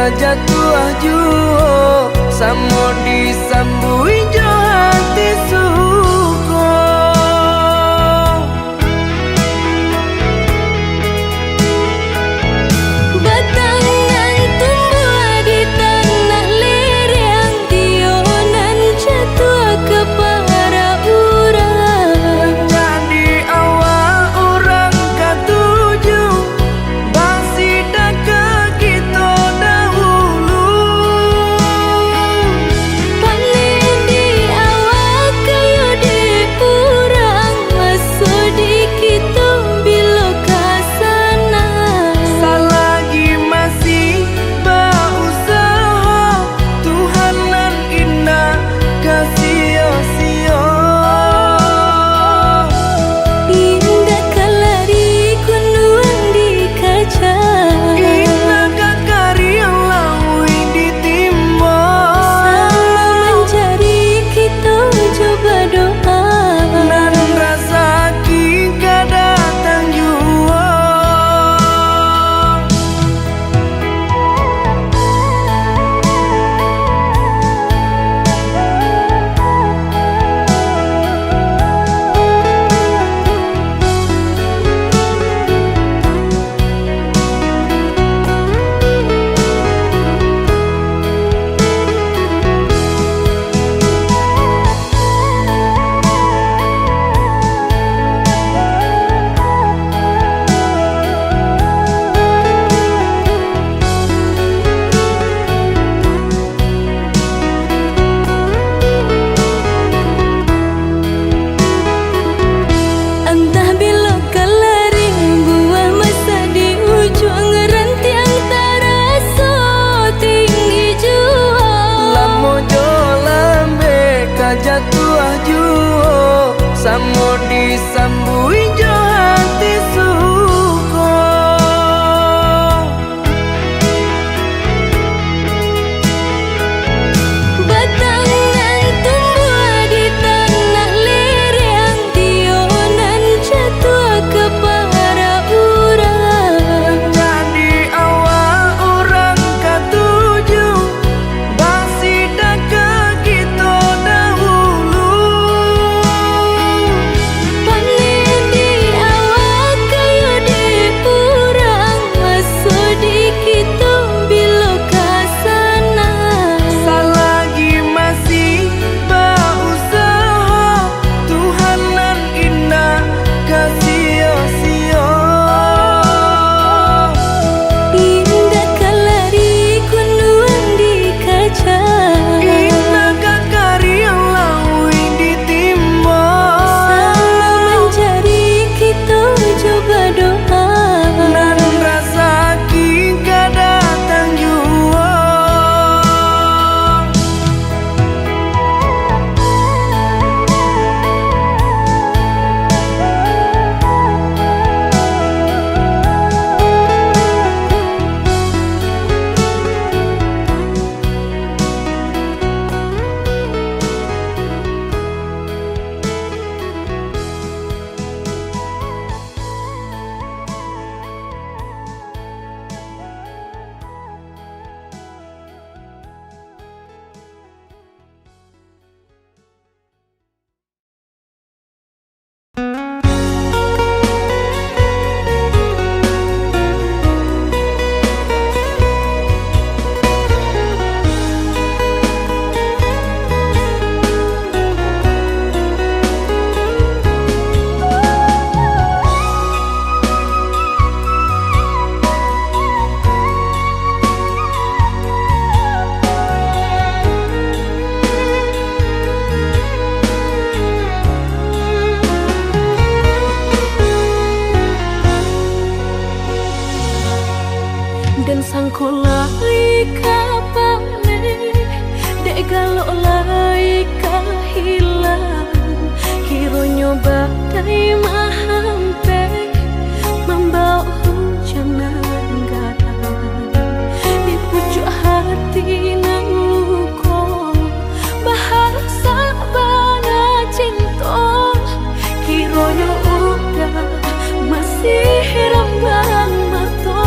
kajatuh juo samo disambui jo hati suko. Batangan tumbuh di tanah lereng, tionan jatuh ke para urang. Jadi awal orang katuju basida ke kita dahulu. Panen di awal kayu di urang, masuk di kita bila kasana. Selagi masih berusaha, Tuhan nan indah kasih-sia. Indah kalari kunuan di kaca, Indah kakari yang lawi ditimba. sama mencari kita coba doa. Nan rasa kita datang jua. Entah bila kalari buah masa di ujung rantiang terasa tinggi jua. Lamo jo lambe kajatuh juo samo disambui jo hati suko. Batangan tumbuh di tanah lereng, tionan jatuh ke para urang. Jadi awal orang katuju basida ke kita dahulu. Panen di awal kayu di urang, masuk di kita bila kasana. Selagi masih berusaha, Tuhan nan indah kasih-sia. Indah kalari kunuan di kaca, Indah kakari yang lawi ditimba. sama mencari kita coba doa. Nan rasa kita datang jua. Dan sangko lai kapane dek galok lai kahilang, hiro nyoba dai mahampe membawa hujan gadang di pucuk hati nan luko bahasa bana cinta, hiro udah masih rambang mato.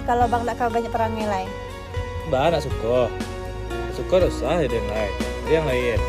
kalau bang nak kau banyak perangai lain. Mbak nak suka. Suka usah ada yang lain. Ada yang lain.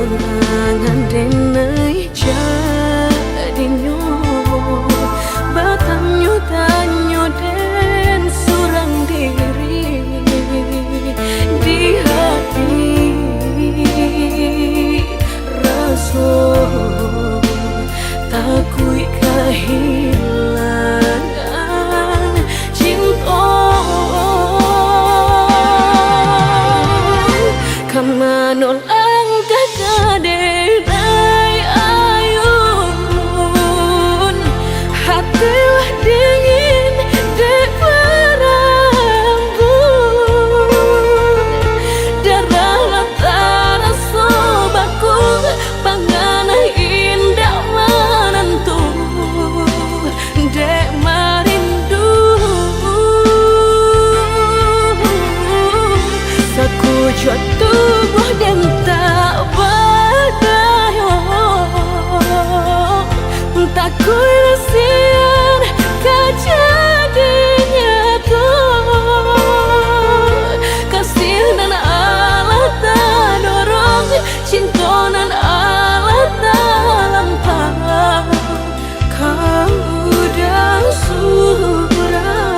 gunangan denai jadinyo batanyo tanyo den surang diri di hati raso takui kehilangan cinta kamanol ang kakadenay ayun hatilah dingin de berambut darah tara sobakung panganay indah menentu dek marindu sakujud tubuh dan tak berdaya tak kuisian kejadinya tuh kasih nan Allah tak dorong cinta nan Allah tak lampau kau udah surah.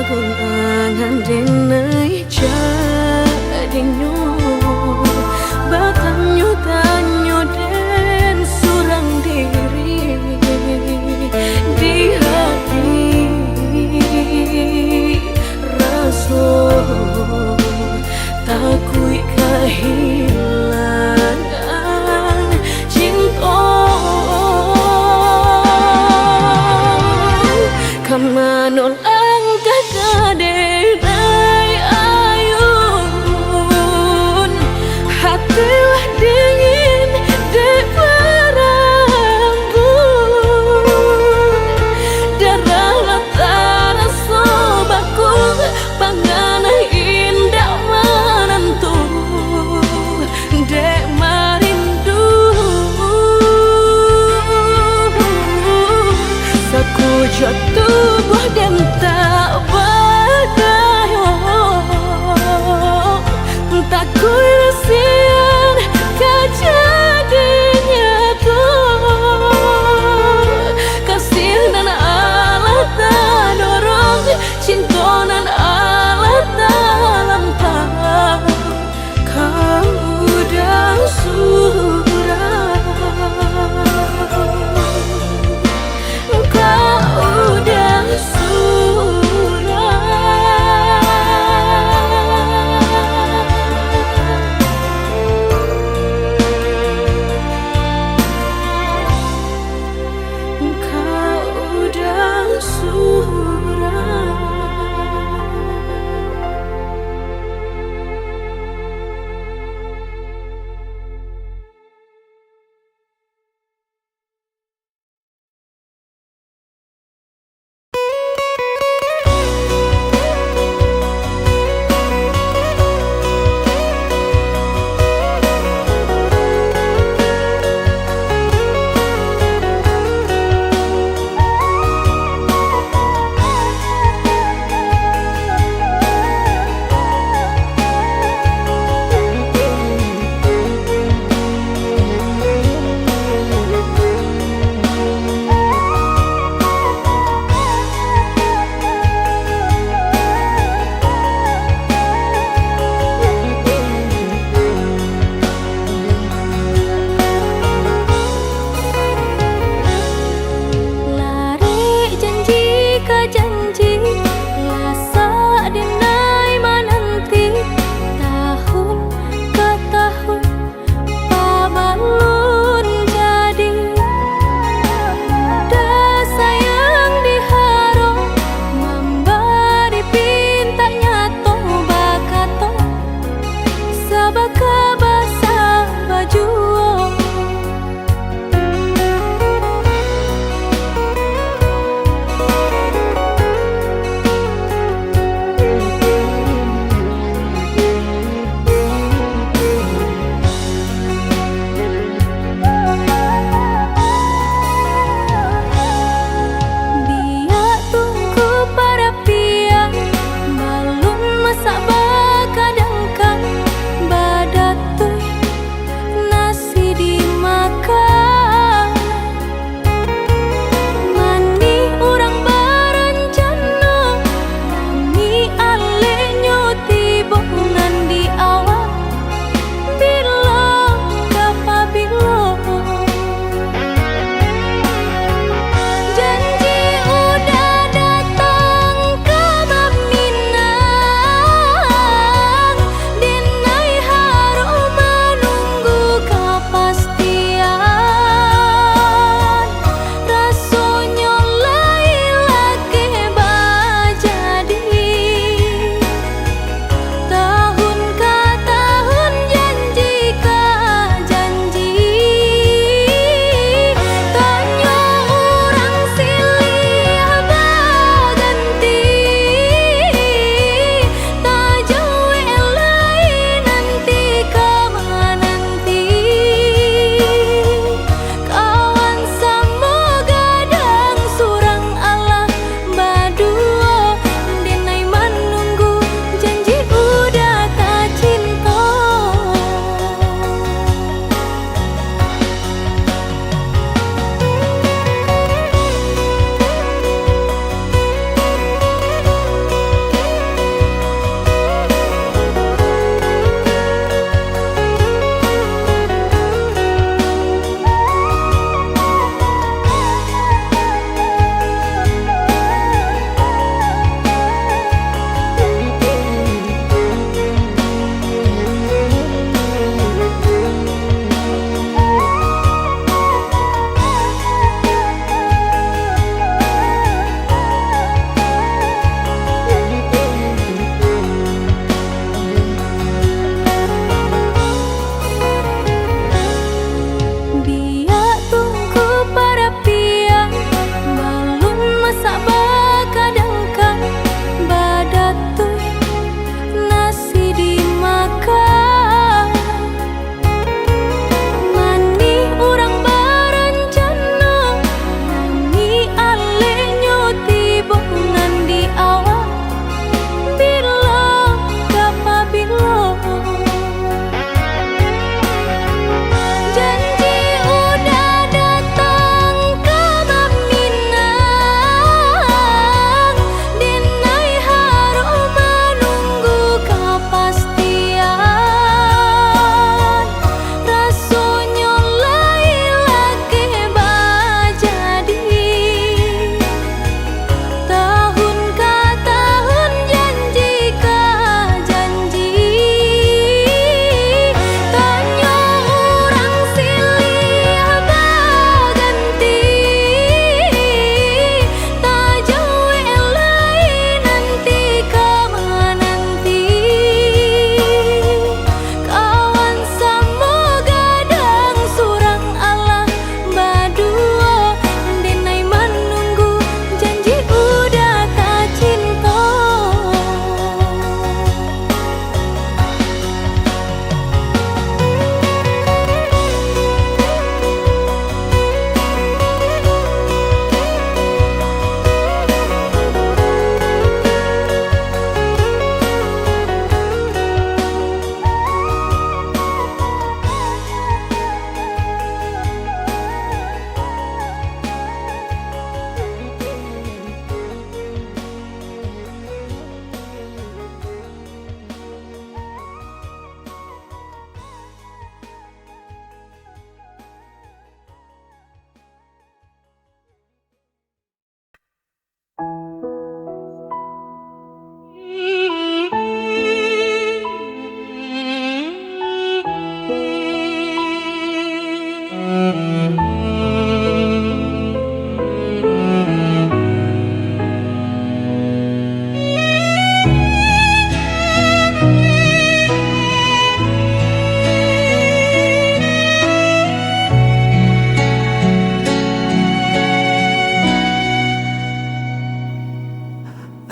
Gunangan denai jadinyo batanyo tanyo den surang diri di hati raso takui kehilangan cinta kamanol kakadenay ayun hatilah dingin de berambut darah tara sobakung panganay indah menentu dek marindu sakujud tubuh dan tak berdaya tak kuisian kejadinya tuh kasih nan Allah tak dorong cinta nan Allah tak lampau kau udah surah kau udah surah.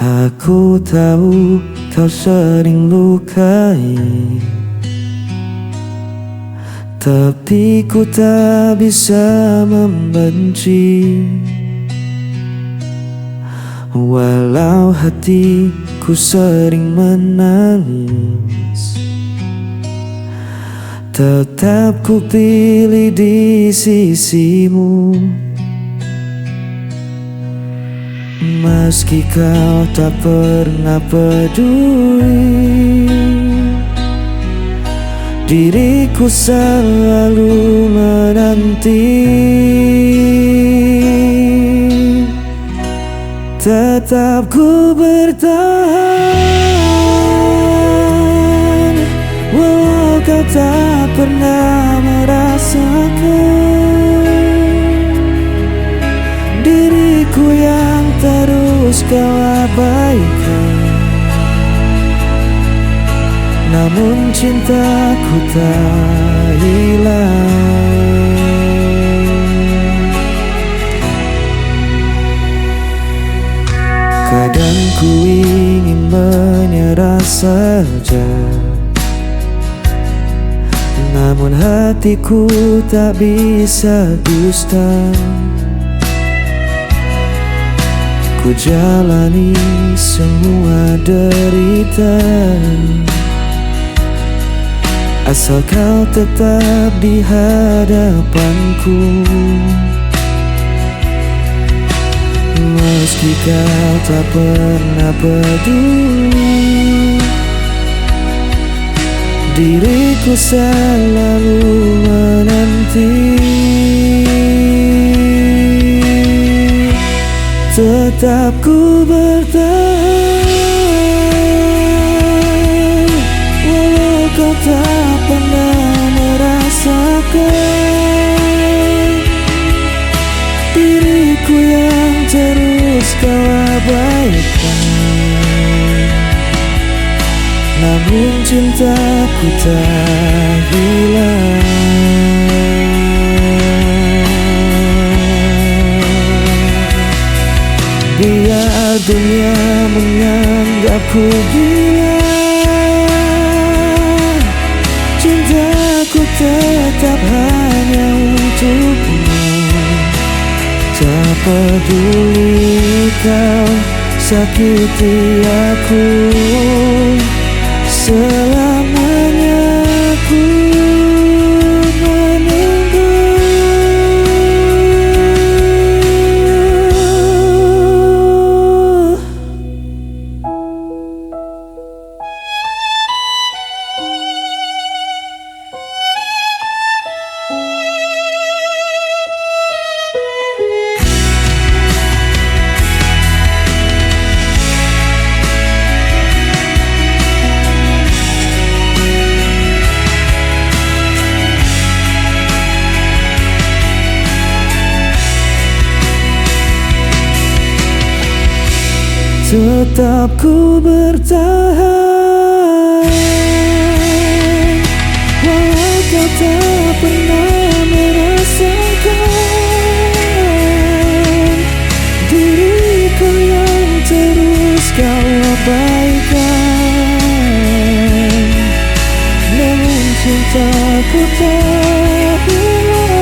Aku tahu kau sering lukai, tapi ku tak bisa membenci. Walau hatiku sering menangis, tetap ku pilih di sisimu. Meski kau tak pernah peduli, diriku selalu menanti. Tetap ku bertahan, walau kau tak pernah merasakan. Diriku yang terus kau abaikan, namun cintaku tak hilang. Kadang ku ingin menyerah saja, namun hatiku tak bisa dusta. Ku jalani semua derita, asal kau tetap di hadapanku. Meski kau tak pernah peduli, diriku selalu menanti. Tetap ku bertahan, walau kau tak pernah merasakan. Diriku yang terus kau abaikan, namun cintaku tak hilang. Biar dunia menganggapku gila, cintaku tetap hanya untukmu. Tak peduli kau sakiti aku, selamanya aku menunggu. Tetap ku bertahan, walau kau tak pernah merasakan. Diriku yang terus kau abaikan, namun cintaku tak hilang.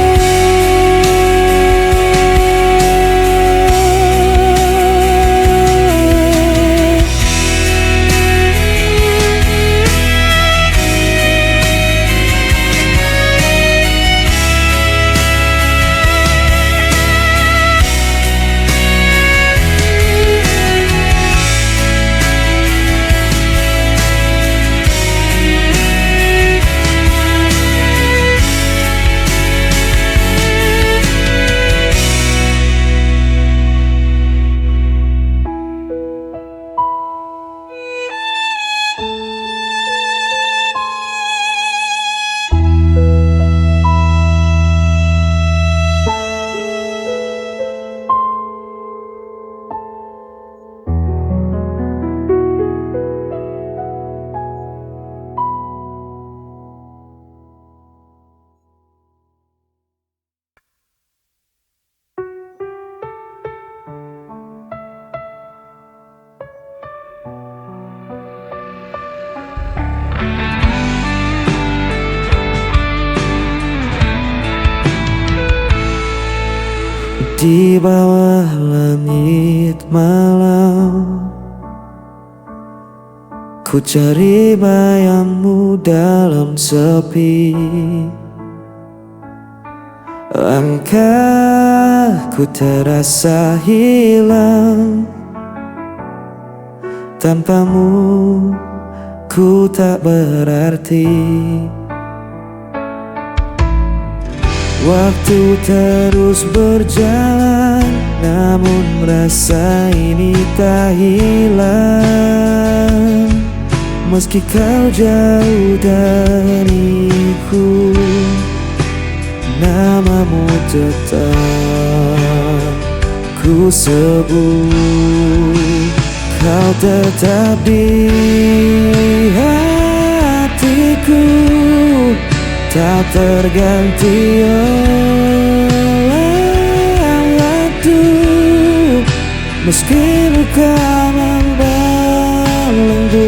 di bawah langit malam. Ku cari bayangmu dalam sepi. Langkahku terasa hilang. Tanpamu ku tak berarti. Waktu terus berjalan, namun rasa ini tak hilang. Meski kau jauh dariku, namamu tetap ku sebut. Kau tetap di hatiku, tak terganti oleh waktu. Meski luka membelenggu,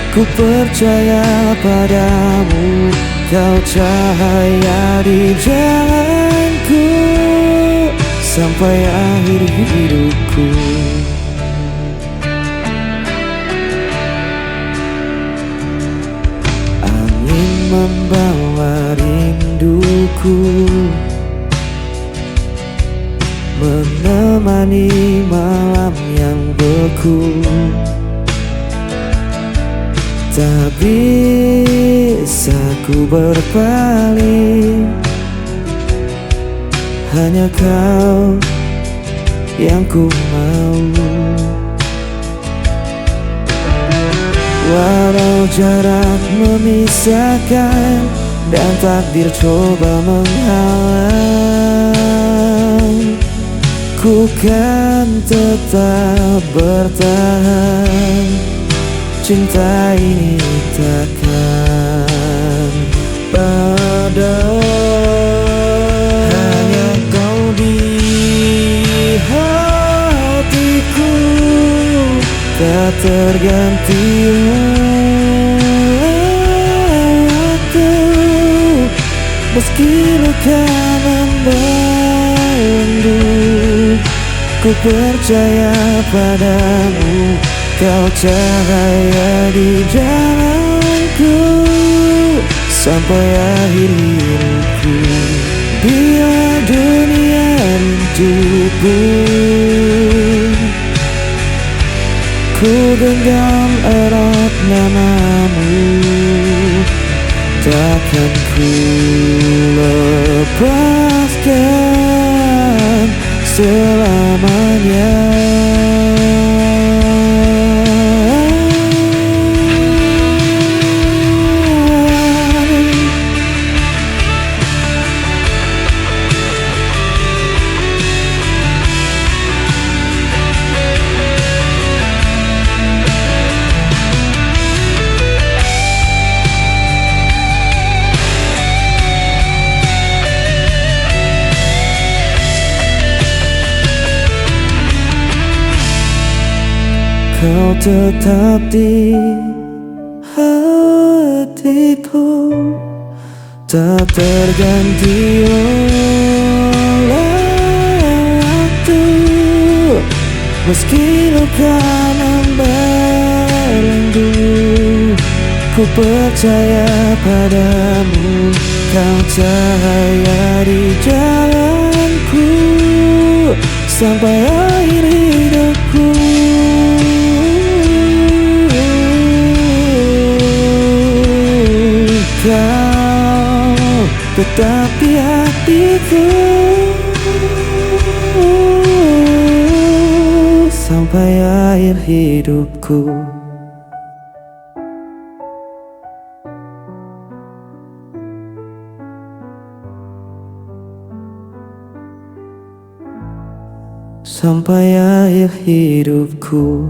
ku percaya padamu. Kau cahaya di jalanku sampai akhir hidupku. Angin membawa rinduku, menemani malam yang beku. Tak bisa ku berpaling, hanya kau yang ku mau. Walau jarak memisahkan dan takdir coba menghalang, ku kan tetap bertahan. Cinta ini takkan padam. Hanya kau di hatiku, tak terganti waktu. Meski luka membelenggu, ku percaya padamu. Kau cahaya di jalanku sampai akhir hidupku. Bila dunia rinduku, ku genggam erat namamu. Takkan ku lepaskan selamanya. Kau tetap di hatiku, tak terganti oleh waktu. Meski luka membelenggu, ku percaya padamu. Kau cahaya di jalanku sampai akhir hidupku. Kau tetap di hatiku sampai akhir hidupku. Sampai akhir hidupku.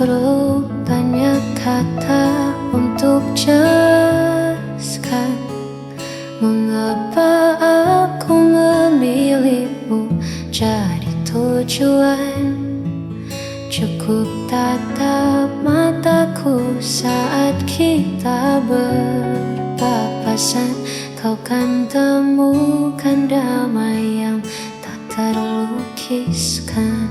perlu banyak kata untuk jelaskan mengapa aku memilihmu jadi tujuan. Cukup tatap mataku saat kita berpapasan. Kau kan temukan damai yang tak terlukiskan.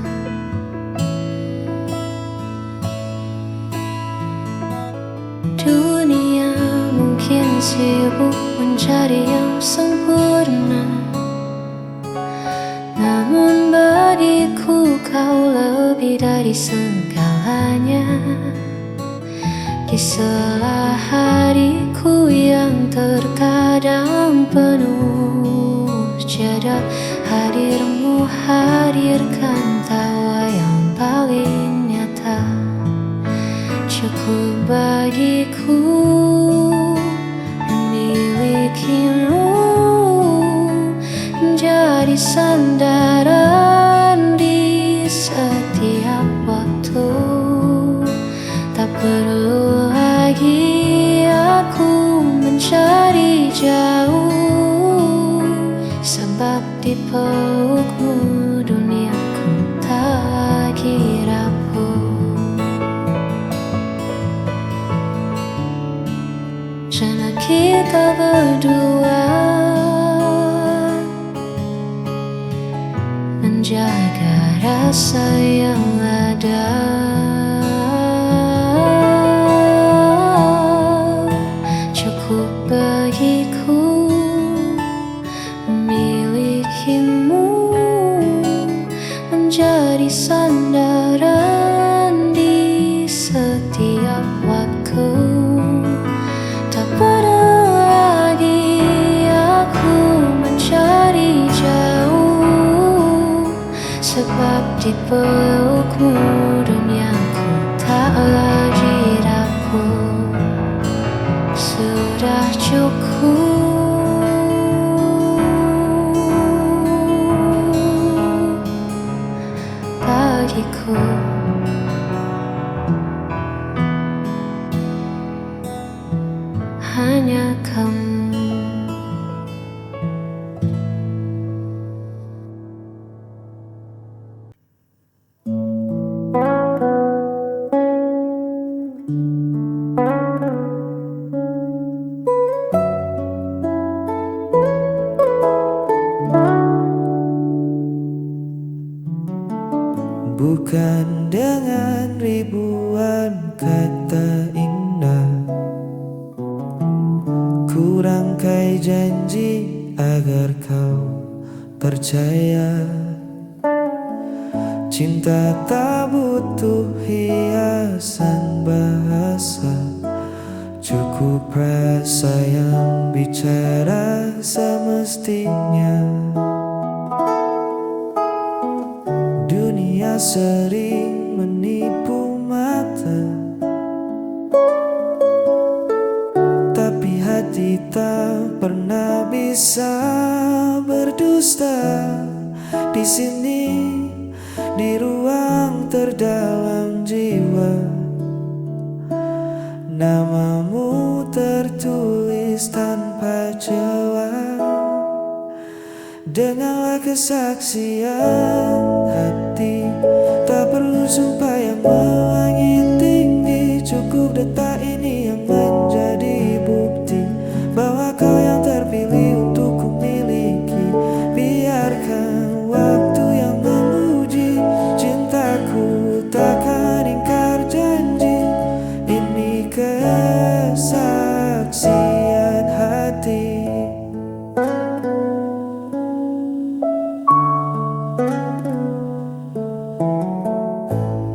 Dunia mungkin sibuk mencari yang sempurna, namun bagiku kau lebih dari segalanya. Di sela hariku yang terkadang penuh jeda, hadirmu hadirkan tawa yang paling nyata. Cukup bagiku memilikimu menjadi sandaran di setiap waktu. Tak perlu lagi aku mencari jauh, sebab di pelukmu duniaku tak lagi rapuh. Karena kita berdua menjaga rasa yang ada. Cukup bagiku memilikimu menjadi sandaran di setiap waktu. Tak perlu lagi aku mencari jauh, sebab di pelukmu duniaku tak lagi rapuh. Sudah cukup bagiku. Hanya kamu. Bukan dengan ribuan kata indah ku rangkai janji agar kau percaya. Cinta tak butuh hiasan bahasa, cukup rasa yang bicara semestinya. Dunia sering menipu mata, tapi hati tak pernah bisa berdusta. Di sini, di ruang terdalam jiwa, namamu tertulis tanpa jawab. Dengarlah kesaksian hati, tak perlu sumpah yang melangit tinggi. Cukup detak ini yang menjadi bukti bahwa kau yang terpilih untuk ku miliki. Biarkan waktu yang menguji cintaku, takkan ingkar janji. Ini kesaksian hati.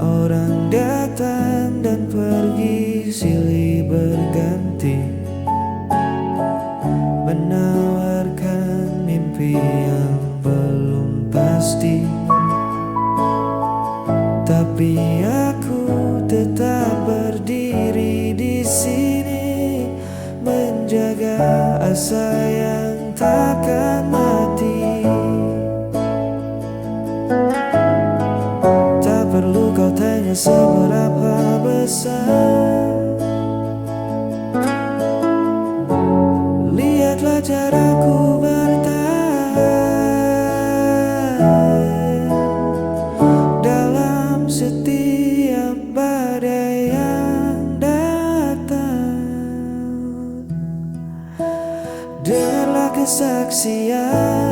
Orang datang dan pergi silih berganti, menawarkan mimpi yang belum pasti. Tapi aku tetap berdiri di sini, menjaga asa yang takkan mati. Tak perlu kau tanya seberapa besar. Lihatlah caraku bertahan dalam setiap badai yang datang. Dengarlah kesaksian